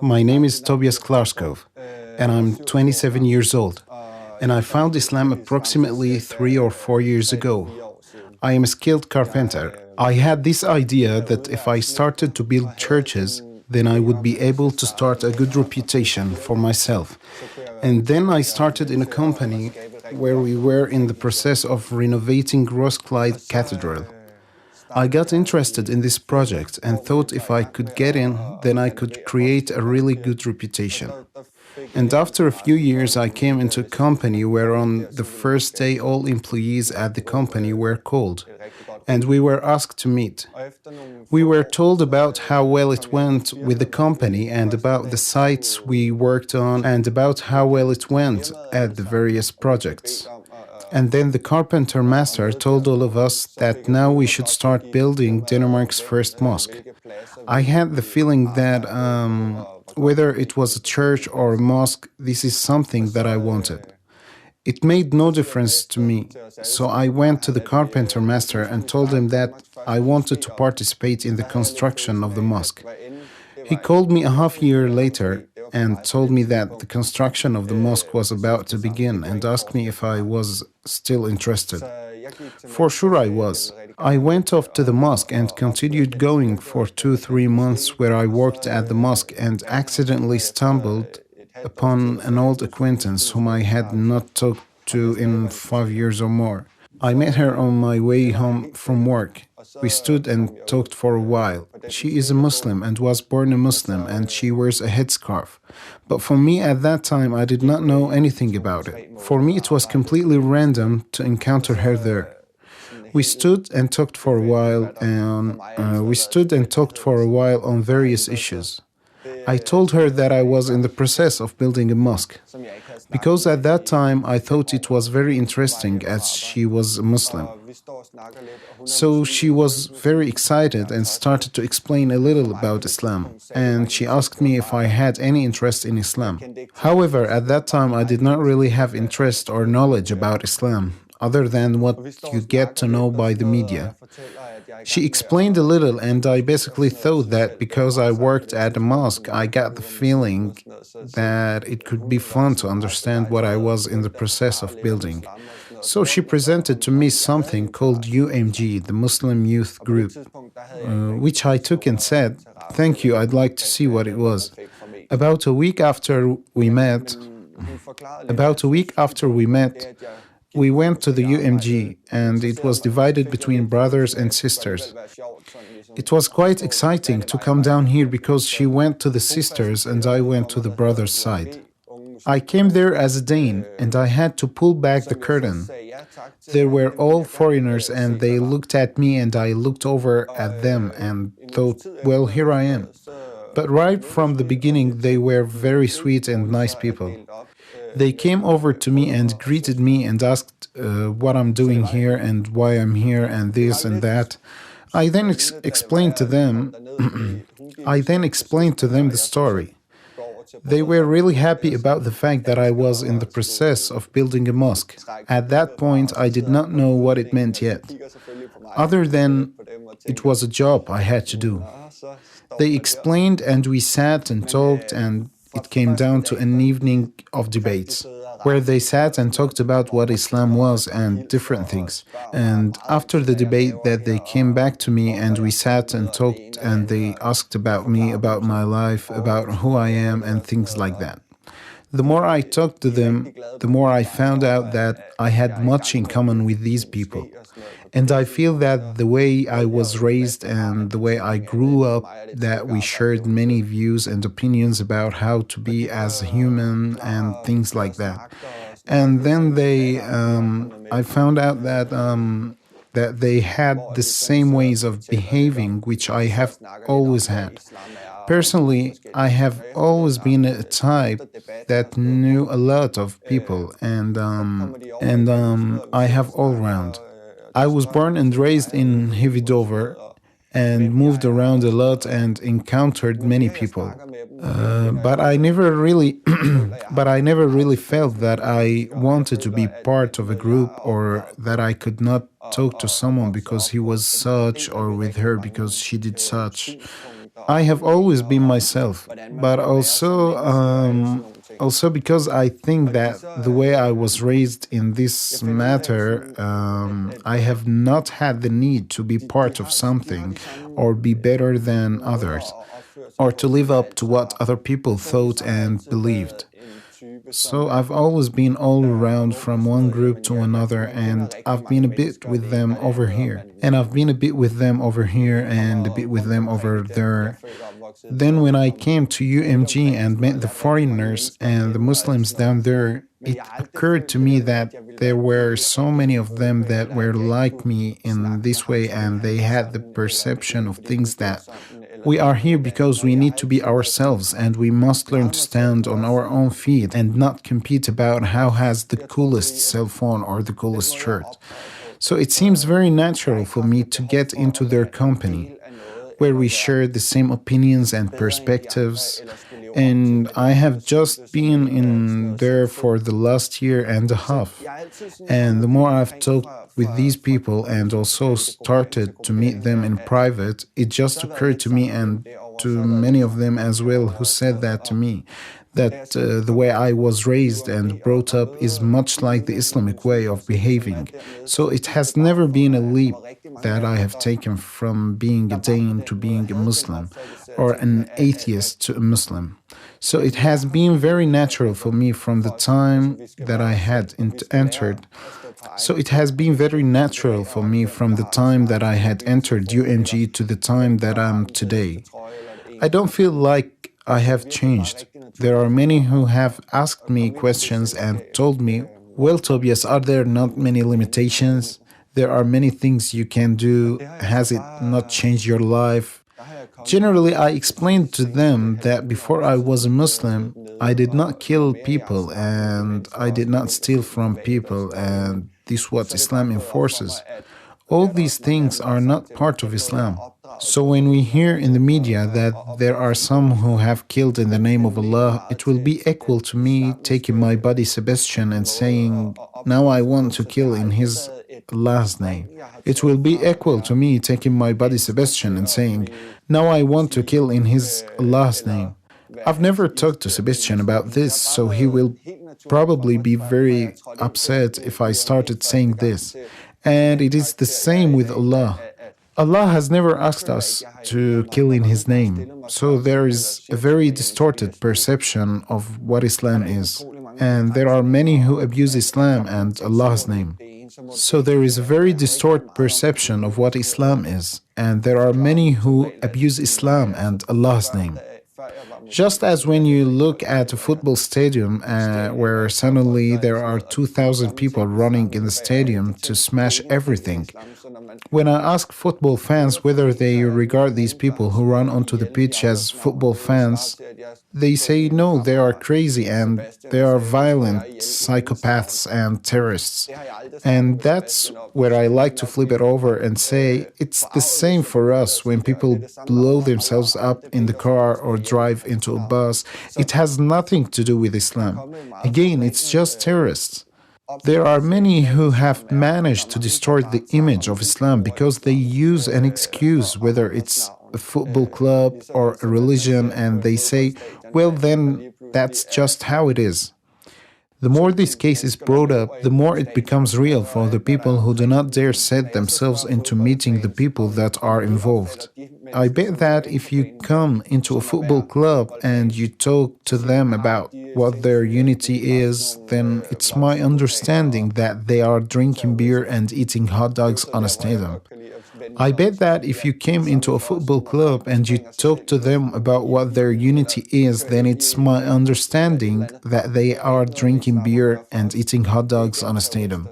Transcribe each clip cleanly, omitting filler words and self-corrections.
My name is Tobias Klarskov, and I'm 27 years old, and I found Islam approximately 3 or 4 years ago. I am a skilled carpenter. I had this idea that if I started to build churches, then I would be able to start a good reputation for myself. And then I started in a company where we were in the process of renovating Roskilde Cathedral. I got interested in this project and thought if I could get in, then I could create a really good reputation. And after a few years, I came into a company where on the first day all employees at the company were called, and we were asked to meet. We were told about how well it went with the company and about the sites we worked on and about how well it went at the various projects. And then the carpenter master told all of us that now we should start building Denmark's first mosque. I had the feeling that whether it was a church or a mosque, this is something that I wanted. It made no difference to me, so I went to the carpenter master and told him that I wanted to participate in the construction of the mosque. He called me a half year later and told me that the construction of the mosque was about to begin and asked me if I was still interested. For sure I was. I went off to the mosque and continued going for 2-3 months where I worked at the mosque and accidentally stumbled upon an old acquaintance whom I had not talked to in 5 years or more. I met her on my way home from work. We stood and talked for a while. She is a Muslim and was born a Muslim, and she wears a headscarf. But for me at that time, I did not know anything about it. For me, it was completely random to encounter her there. We stood and talked for a while, on various issues. I told her that I was in the process of building a mosque, because at that time I thought it was very interesting as she was a Muslim. So she was very excited and started to explain a little about Islam, and she asked me if I had any interest in Islam. However, at that time I did not really have interest or knowledge about Islam, other than what you get to know by the media. She explained a little, and I basically thought that because I worked at a mosque, I got the feeling that it could be fun to understand what I was in the process of building. So she presented to me something called UMG, the Muslim Youth Group, which I took and said, "Thank you, I'd like to see what it was." About a week after we met, we went to the UMG, and it was divided between brothers and sisters. It was quite exciting to come down here because she went to the sisters and I went to the brothers' side. I came there as a Dane, and I had to pull back the curtain. They were all foreigners, and they looked at me, and I looked over at them and thought, well, here I am. But right from the beginning, they were very sweet and nice people. They came over to me and greeted me and asked what I'm doing here and why I'm here and this and that. I then explained to them the story. They were really happy about the fact that I was in the process of building a mosque. At that point, I did not know what it meant yet, other than it was a job I had to do. They explained, and we sat and talked, and it came down to an evening of debates, where they sat and talked about what Islam was and different things. And after the debate that they came back to me and we sat and talked, and they asked about me, about my life, about who I am and things like that. The more I talked to them, the more I found out that I had much in common with these people. And I feel that the way I was raised and the way I grew up, that we shared many views and opinions about how to be as a human and things like that. And then I found out that they had the same ways of behaving, which I have always had. Personally, I have always been a type that knew a lot of people, and I have all round. I was born and raised in Hividover and moved around a lot and encountered many people. But I never really felt that I wanted to be part of a group, or that I could not talk to someone because he was such, or with her because she did such. I have always been myself, but also because I think that the way I was raised in this matter, I have not had the need to be part of something or be better than others, or to live up to what other people thought and believed. So I've always been all around from one group to another, and I've been a bit with them over here, and I've been a bit with them over here, and a bit with them over there. Then when I came to UMG and met the foreigners and the Muslims down there, it occurred to me that there were so many of them that were like me in this way, and they had the perception of things that we are here because we need to be ourselves, and we must learn to stand on our own feet and not compete about how has the coolest cell phone or the coolest shirt. So it seems very natural for me to get into their company, where we share the same opinions and perspectives. And I have just been in there for the last year and a half. And the more I've talked with these people and also started to meet them in private, it just occurred to me, and to many of them as well who said that to me, that the way I was raised and brought up is much like the Islamic way of behaving. So it has never been a leap that I have taken from being a Dain to being a Muslim, or an atheist to a Muslim. So it has been very natural for me from the time that I had entered. So it has been very natural for me from the time that I had entered UMG to the time that I'm today. I don't feel like I have changed. There are many who have asked me questions and told me, well, Tobias, are there not many limitations? There are many things you can do. Has it not changed your life? Generally, I explained to them that before I was a Muslim, I did not kill people and I did not steal from people, and this is what Islam enforces. All these things are not part of Islam. So when we hear in the media that there are some who have killed in the name of Allah, it will be equal to me taking my body Sebastian and saying, now I want to kill in his Allah's name. It will be equal to me taking my body Sebastian and saying, now I want to kill in his Allah's name. I've never talked to Sebastian about this, so he will probably be very upset if I started saying this. And it is the same with Allah. Allah has never asked us to kill in His name. So there is a very distorted perception of what Islam is. And there are many who abuse Islam and Allah's name. So there is a very distorted perception of what Islam is. And there are many who abuse Islam and Allah's name. Just as when you look at a football stadium where suddenly there are 2,000 people running in the stadium to smash everything. When I ask football fans whether they regard these people who run onto the pitch as football fans, they say no, they are crazy and they are violent psychopaths and terrorists. And that's where I like to flip it over and say it's the same for us when people blow themselves up in the car or drive into a bus. It has nothing to do with Islam. Again, it's just terrorists. There are many who have managed to distort the image of Islam because they use an excuse, whether it's a football club or a religion, and they say, well, then that's just how it is. The more this case is brought up, the more it becomes real for the people who do not dare set themselves into meeting the people that are involved. I bet that if you come into a football club and you talk to them about what their unity is, then it's my understanding that they are drinking beer and eating hot dogs on a stadium. I bet that if you came into a football club and you talk to them about what their unity is, then it's my understanding that they are drinking beer and eating hot dogs on a stadium.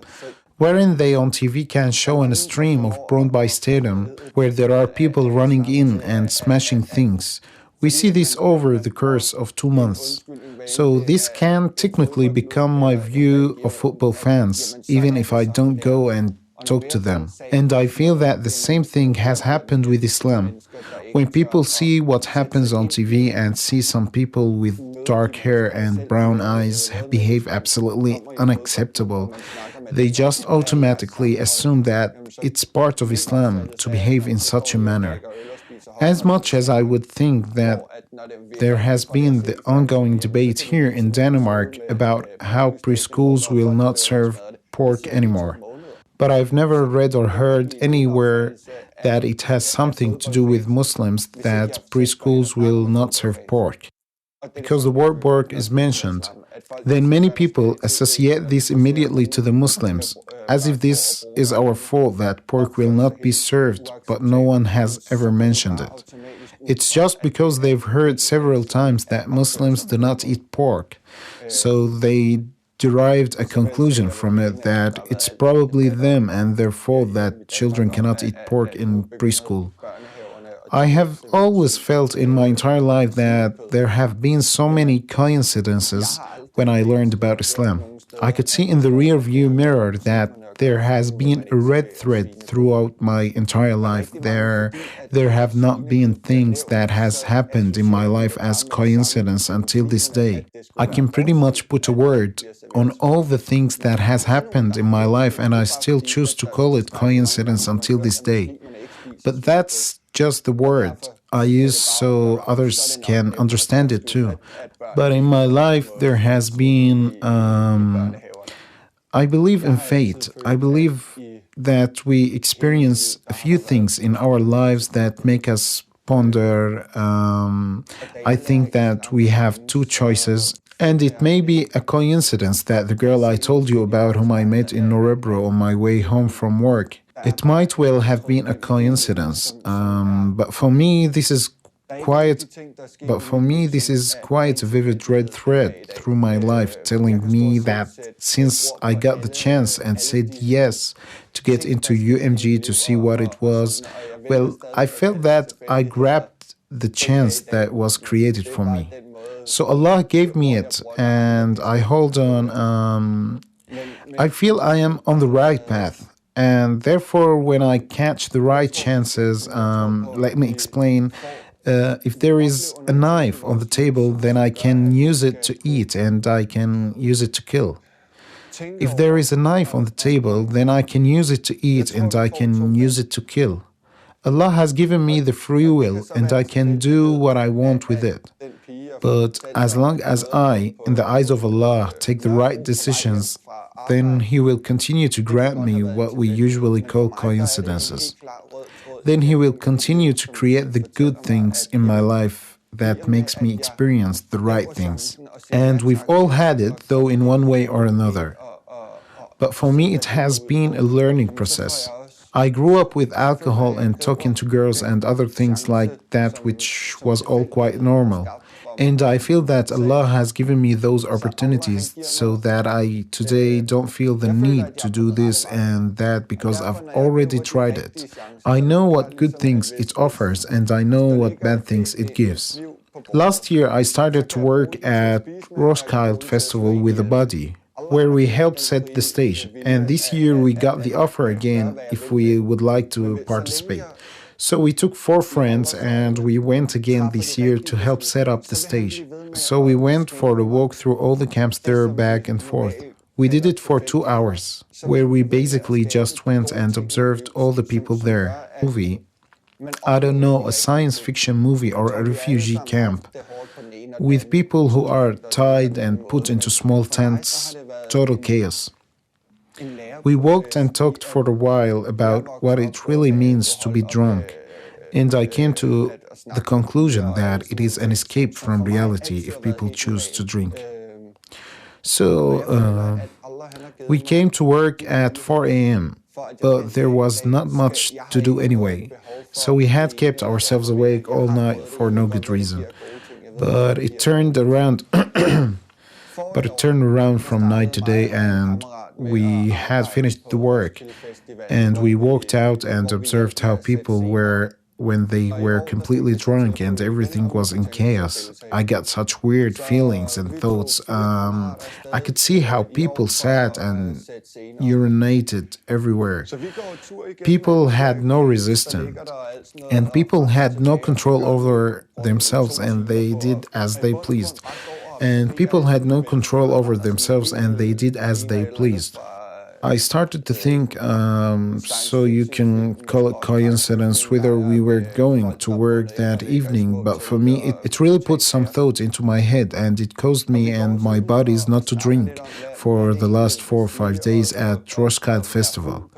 Wherein they on TV can show a stream of Broadway Stadium where there are people running in and smashing things. We see this over the course of 2 months. So this can technically become my view of football fans, even if I don't go and talk to them. And I feel that the same thing has happened with Islam. When people see what happens on TV and see some people with dark hair and brown eyes behave absolutely unacceptable, they just automatically assume that it's part of Islam to behave in such a manner. As much as I would think that there has been the ongoing debate here in Denmark about how preschools will not serve pork anymore, but I've never read or heard anywhere that it has something to do with Muslims that preschools will not serve pork. Because the word pork is mentioned, then many people associate this immediately to the Muslims, as if this is our fault that pork will not be served, but no one has ever mentioned it. It's just because they've heard several times that Muslims do not eat pork, so they derived a conclusion from it that it's probably them and their fault that children cannot eat pork in preschool. I have always felt in my entire life that there have been so many coincidences when I learned about Islam. I could see in the rear view mirror that there has been a red thread throughout my entire life. There have not been things that has happened in my life as coincidence until this day. I can pretty much put a word on all the things that has happened in my life, and I still choose to call it coincidence until this day. But that's just the word I use so others can understand it too. But in my life, there has been, I believe in fate. I believe that we experience a few things in our lives that make us ponder. I think that we have two choices. And it may be a coincidence that the girl I told you about, whom I met in Norebro on my way home from work, it might well have been a coincidence. But for me, this is quite a vivid red thread through my life, telling me that since I got the chance and said yes to get into UMG to see what it was, well, I felt that I grabbed the chance that was created for me. So Allah gave me it, and I hold on. I feel I am on the right path. And therefore, when I catch the right chances, let me explain. If there is a knife on the table, then I can use it to eat and I can use it to kill. If there is a knife on the table, then I can use it to eat and I can use it to kill. Allah has given me the free will and I can do what I want with it. But as long as I, in the eyes of Allah, take the right decisions, then He will continue to grant me what we usually call coincidences. Then He will continue to create the good things in my life that makes me experience the right things. And we've all had it, though in one way or another. But for me, it has been a learning process. I grew up with alcohol and talking to girls and other things like that, which was all quite normal. And I feel that Allah has given me those opportunities so that I today don't feel the need to do this and that because I've already tried it. I know what good things it offers and I know what bad things it gives. Last year, I started to work at Roskilde Festival with a buddy, where we helped set the stage. And this year, we got the offer again if we would like to participate. So we took 4 friends and we went again this year to help set up the stage. So we went for a walk through all the camps there back and forth. We did it for 2 hours, where we basically just went and observed all the people there. Movie, I don't know, a science fiction movie or a refugee camp, with people who are tied and put into small tents, total chaos. We walked and talked for a while about what it really means to be drunk, and I came to the conclusion that it is an escape from reality if people choose to drink. So we came to work at 4 a.m., but there was not much to do anyway, so we had kept ourselves awake all night for no good reason. But it turned around from night to day, and we had finished the work, and we walked out and observed how people were when they were completely drunk and everything was in chaos. I got such weird feelings and thoughts. I could see how people sat and urinated everywhere. People had no resistance, and people had no control over themselves, and they did as they pleased. And people had no control over themselves and they did as they pleased. I started to think, so you can call it coincidence whether we were going to work that evening, but for me, it really put some thought into my head, and it caused me and my bodies not to drink for the last 4 or 5 days at Roskilde Festival.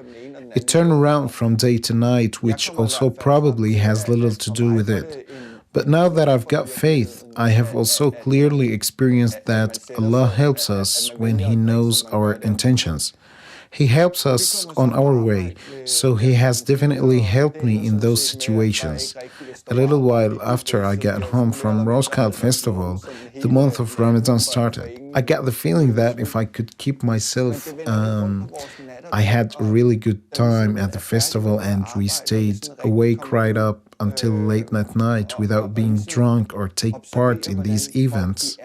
It turned around from day to night, which also probably has little to do with it. But now that I've got faith, I have also clearly experienced that Allah helps us when He knows our intentions. He helps us on our way, so He has definitely helped me in those situations. A little while after I got home from Roskilde Festival, the month of Ramadan started. I got the feeling that if I could keep myself, I had a really good time at the festival and we stayed awake right up until late at night without being drunk or take part in these events.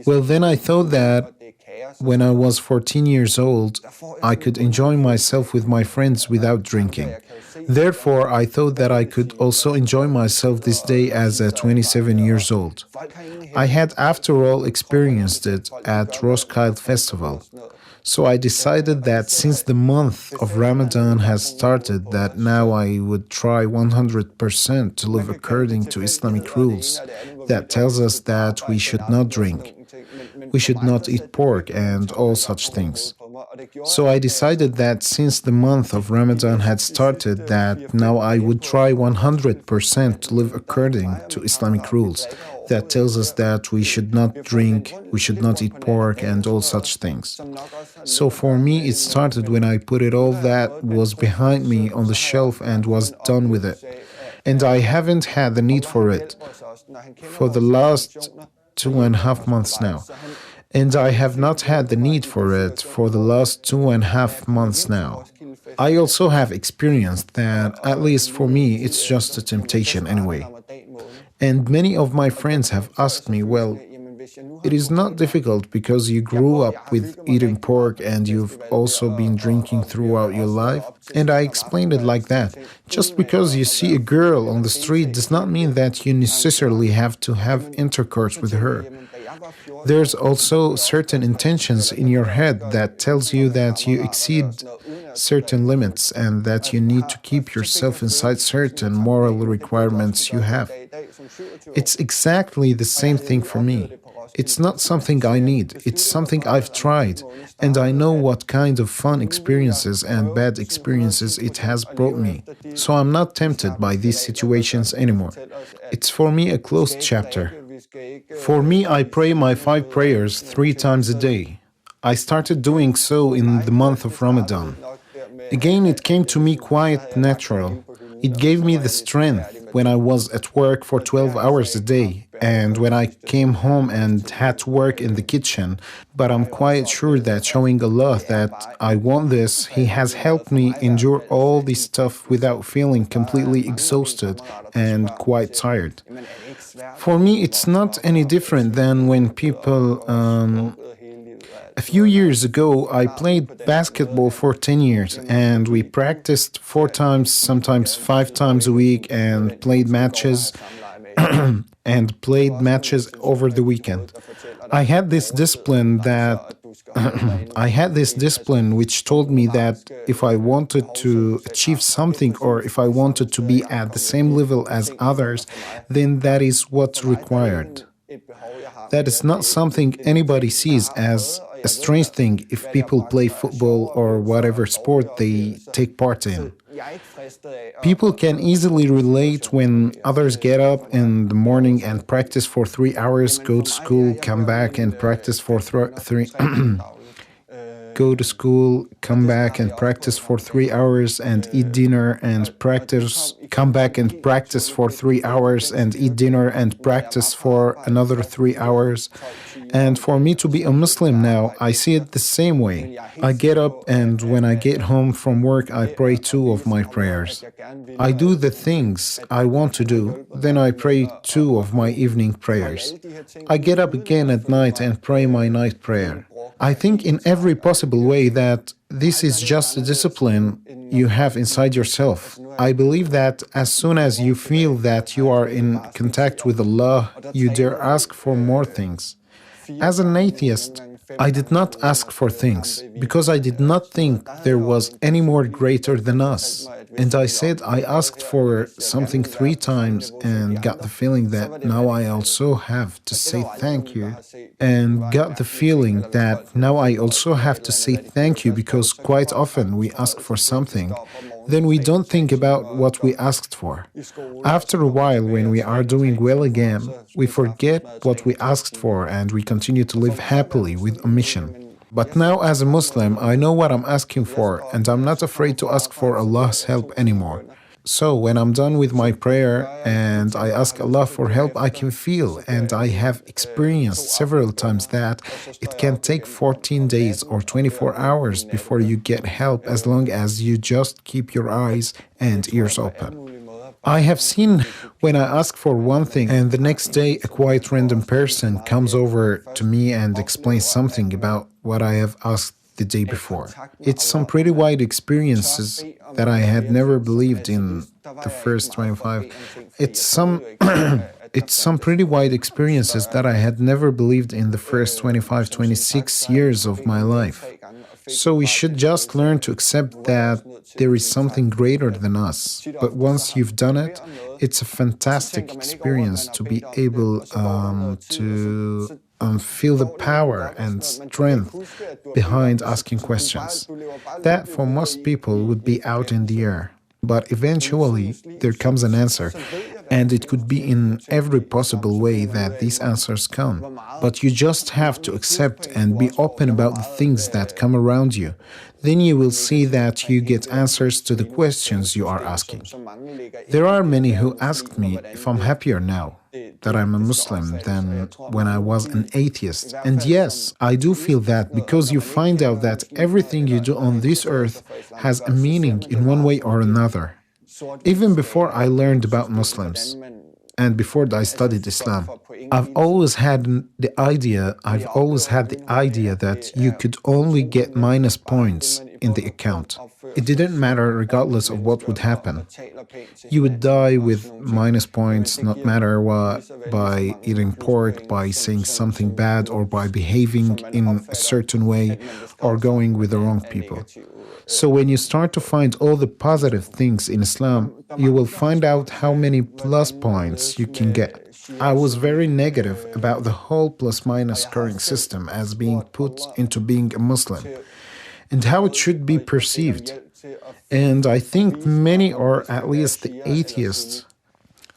Well, then I thought that when I was 14 years old, I could enjoy myself with my friends without drinking. Therefore, I thought that I could also enjoy myself this day as a 27 years old. I had, after all, experienced it at Roskilde Festival. So I decided that since the month of Ramadan has started, that now I would try 100% to live according to Islamic rules that tells us that we should not drink, we should not eat pork and all such things. So I decided that since the month of Ramadan had started, that now I would try 100% to live according to Islamic rules that tells us that we should not drink, we should not eat pork and all such things. So for me, it started when I put it all that was behind me on the shelf and was done with it. And I haven't had the need for it for the last 2.5 months now. And I have not had the need for it for the last 2.5 months now. I also have experienced that, at least for me, it's just a temptation anyway. And many of my friends have asked me, well, it is not difficult because you grew up with eating pork and you've also been drinking throughout your life. And I explained it like that. Just because you see a girl on the street does not mean that you necessarily have to have intercourse with her. There's also certain intentions in your head that tells you that you exceed certain limits and that you need to keep yourself inside certain moral requirements you have. It's exactly the same thing for me. It's not something I need, it's something I've tried, and I know what kind of fun experiences and bad experiences it has brought me. So I'm not tempted by these situations anymore. It's for me a closed chapter. For me, I pray my 5 prayers 3 times a day. I started doing so in the month of Ramadan. Again, it came to me quite natural. It gave me the strength when I was at work for 12 hours a day and when I came home and had to work in the kitchen. But I'm quite sure that showing Allah that I want this, He has helped me endure all this stuff without feeling completely exhausted and quite tired. For me, it's not any different than when people... A few years ago, I played basketball for 10 years, and we practiced 4 times, sometimes 5 times a week, and played matches over the weekend. I had this discipline which told me that if I wanted to achieve something or if I wanted to be at the same level as others, then that is what's required. That is not something anybody sees as a strange thing if people play football or whatever sport they take part in. People can easily relate when others get up in the morning and practice for 3 hours, go to school, come back and practice for 3 hours and eat dinner and practice, come back and practice for 3 hours and eat dinner and practice for another 3 hours. And for me to be a Muslim now, I see it the same way. I get up and when I get home from work, I pray 2 of my prayers. I do the things I want to do, then I pray 2 of my evening prayers. I get up again at night and pray my night prayer. I think in every possible way that this is just a discipline you have inside yourself. I believe that as soon as you feel that you are in contact with Allah, you dare ask for more things. As an atheist, I did not ask for things because I did not think there was any more greater than us. And I said I asked for something 3 times and got the feeling that now I also have to say thank you. And got the feeling that now I also have to say thank you because quite often we ask for something, then we don't think about what we asked for. After a while, when we are doing well again, we forget what we asked for and we continue to live happily with a mission. But now as a Muslim, I know what I'm asking for and I'm not afraid to ask for Allah's help anymore. So when I'm done with my prayer and I ask Allah for help, I can feel, and I have experienced several times that it can take 14 days or 24 hours before you get help as long as you just keep your eyes and ears open. I have seen when I ask for one thing and the next day a quite random person comes over to me and explains something about what I have asked the day before. It's some pretty wide experiences that I had never believed in the first 25. It's some pretty wide experiences that I had never believed in the first 25, 26 years of my life. So we should just learn to accept that there is something greater than us. But once you've done it, it's a fantastic experience to be able to feel the power and strength behind asking questions. That for most people would be out in the air. But eventually there comes an answer, and it could be in every possible way that these answers come. But you just have to accept and be open about the things that come around you. Then you will see that you get answers to the questions you are asking. There are many who asked me if I'm happier now that I'm a Muslim than when I was an atheist. And yes, I do feel that because you find out that everything you do on this earth has a meaning in one way or another. Even before I learned about Muslims and before I studied Islam, I've always had the idea that you could only get minus points in the account. It didn't matter regardless of what would happen. You would die with minus points, not matter what, by eating pork, by saying something bad, or by behaving in a certain way, or going with the wrong people. So when you start to find all the positive things in Islam, you will find out how many plus points you can get. I was very negative about the whole plus-minus scoring system as being put into being a Muslim and how it should be perceived. And I think many, or at least the atheists,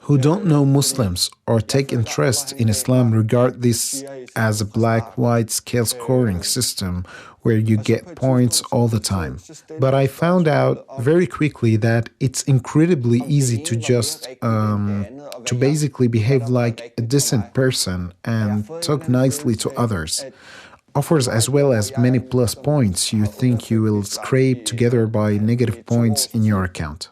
who don't know Muslims or take interest in Islam regard this as a black-white scale scoring system where you get points all the time. But I found out very quickly that it's incredibly easy to just to basically behave like a decent person and talk nicely to others. Offers as well as many plus points you think you will scrape together by negative points in your account.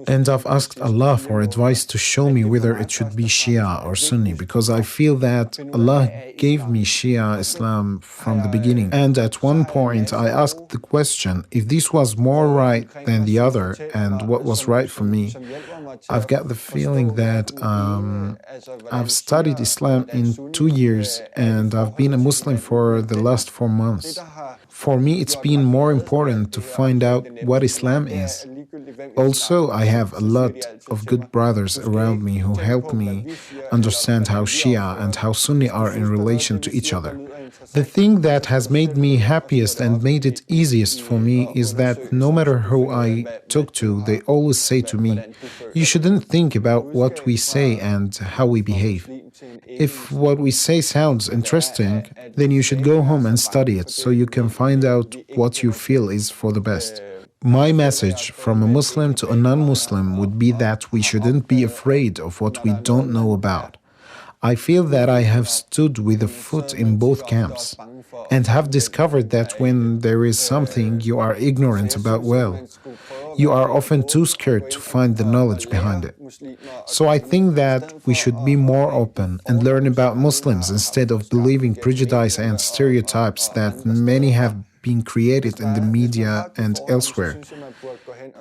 And I've asked Allah for advice to show me whether it should be Shia or Sunni, because I feel that Allah gave me Shia Islam from the beginning. And at one point I asked the question if this was more right than the other and what was right for me. I've got the feeling that I've studied Islam in 2 years and I've been a Muslim for the last 4 months. For me, it's been more important to find out what Islam is. Also, I have a lot of good brothers around me who help me understand how Shia and how Sunni are in relation to each other. The thing that has made me happiest and made it easiest for me is that no matter who I talk to, they always say to me, you shouldn't think about what we say and how we behave. If what we say sounds interesting, then you should go home and study it so you can find out what you feel is for the best. My message from a Muslim to a non-Muslim would be that we shouldn't be afraid of what we don't know about. I feel that I have stood with a foot in both camps and have discovered that when there is something you are ignorant about you are often too scared to find the knowledge behind it. So I think that we should be more open and learn about Muslims instead of believing prejudice and stereotypes that many have been created in the media and elsewhere.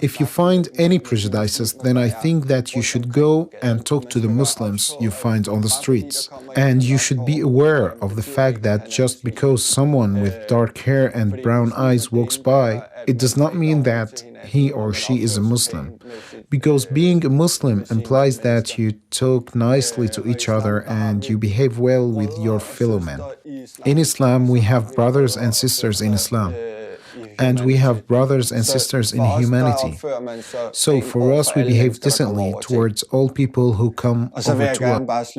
If you find any prejudices, then I think that you should go and talk to the Muslims you find on the streets. And you should be aware of the fact that just because someone with dark hair and brown eyes walks by, it does not mean that he or she is a Muslim. Because being a Muslim implies that you talk nicely to each other and you behave well with your fellow men. In Islam, we have brothers and sisters in Islam. And we have brothers and sisters in humanity. So for us, we behave decently towards all people who come over to us.